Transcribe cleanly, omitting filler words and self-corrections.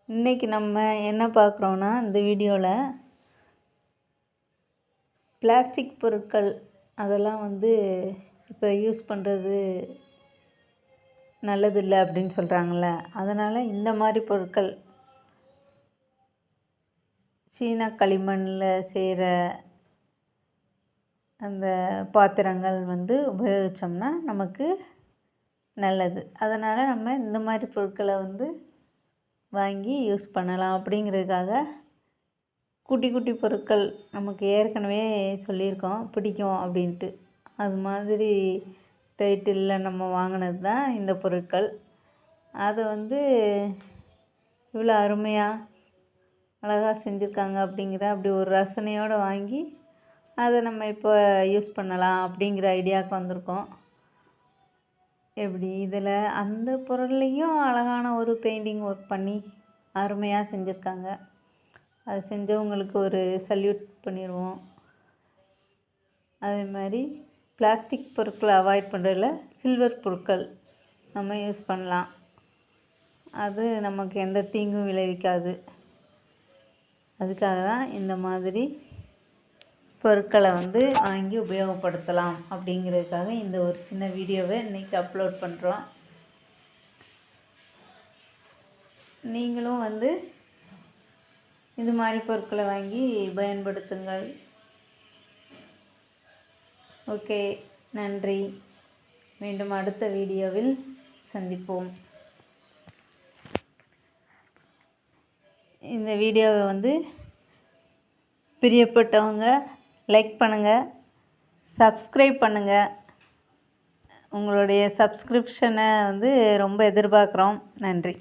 இன்றைக்கி நம்ம என்ன பார்க்குறோன்னா, இந்த வீடியோவில் பிளாஸ்டிக் பொருட்கள் அதெல்லாம் இப்போ யூஸ் பண்ணுறது நல்லதில்லை அப்படின்னு சொல்கிறாங்கள்ல. அதனால் இந்த மாதிரி பொருட்கள் சீனா களிமண்ணில் செய்கிற அந்த பாத்திரங்கள் உபயோகித்தோம்னா நமக்கு நல்லது. அதனால் நம்ம இந்த மாதிரி பொருட்களை வாங்கி யூஸ் பண்ணலாம் அப்படிங்கிறதுக்காக குட்டி குட்டி பொருட்கள் நமக்கு ஏற்கனவே சொல்லியிருக்கோம் பிடிக்கும் அப்படின்ட்டு. அது மாதிரி டைட்டிலில் நம்ம வாங்கினது தான் இந்த பொருட்கள். அதை இவ்வளோ அருமையாக அழகாக செஞ்சுருக்காங்க அப்படிங்கிற அப்படி ஒரு ரசனையோடு வாங்கி அதை நம்ம இப்போ யூஸ் பண்ணலாம் அப்படிங்கிற ஐடியாவுக்கு வந்திருக்கோம். எப்படி இதில் அந்த பொருள்லேயும் அழகான ஒரு பெயிண்டிங் ஒர்க் பண்ணி அருமையாக செஞ்சுருக்காங்க. அது செஞ்சவங்களுக்கு ஒரு சல்யூட் பண்ணிடுவோம். அதே மாதிரி பிளாஸ்டிக் பொருட்களை அவாய்ட் பண்ணுறதில் சில்வர் பொருட்கள் நம்ம யூஸ் பண்ணலாம். அது நமக்கு எந்த தீங்கும் விளைவிக்காது. அதுக்காக தான் இந்த மாதிரி பொருட்களை வாங்கி உபயோகப்படுத்தலாம் அப்படிங்கிறதுக்காக இந்த ஒரு சின்ன வீடியோவை இன்றைக்கி அப்லோட் பண்ணுறோம். நீங்களும் இது மாதிரி பொருட்களை வாங்கி பயன்படுத்துங்கள். ஓகே, நன்றி. மீண்டும் அடுத்த வீடியோவில் சந்திப்போம். இந்த வீடியோவை பிரியப்பட்டவங்க லைக் பண்ணுங்கள், சப்ஸ்கிரைப் பண்ணுங்கள். உங்களுடைய சப்ஸ்கிரிப்ஷனை ரொம்ப எதிர்பார்க்குறோம். நன்றி.